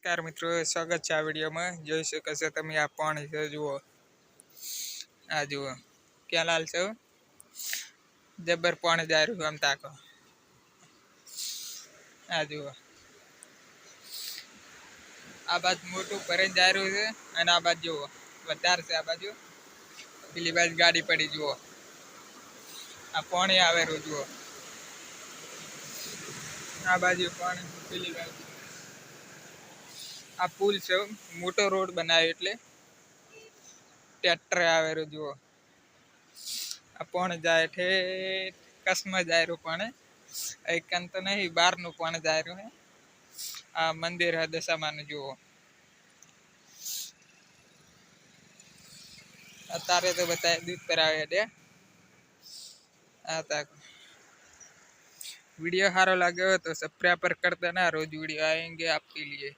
नमस्कार मित्रों, स्वागत है आ वीडियो में। જોઈ શકો છો તમે આ પાણી છે, જુઓ આ જુઓ ક્યાં લાલ છે, જબર પાણી જાય રહ્યું આમ તાકો આ જુઓ આ બાજુ મોટું ભરાઈને જાય રહ્યું છે અને આ બાજુ જુઓ વધારે છે, આ બાજુ પેલી બાજુ ગાડી પડી જુઓ આ પાણી આવે રહ્યું જુઓ આ બાજુ પાણી પેલી બાજુ આ પુલ છે, મોટો રોડ બનાવ્યો એટલે ટ્રેક્ટર આવે રહ્યું જુઓ આ પાણી જાય છે, કસમાં જાય રહ્યું પાણી એક તો નહીં બહારનું પાણી જાય રહ્યું હે આ મંદિર હે દશામાનું જુઓ અત્યારે तो बताए दूध पर आवे दे आता वीडियो सारो लगे हो तो सब्सक्राइब कर देना, रोज वीडियो आएंगे आपके लिए।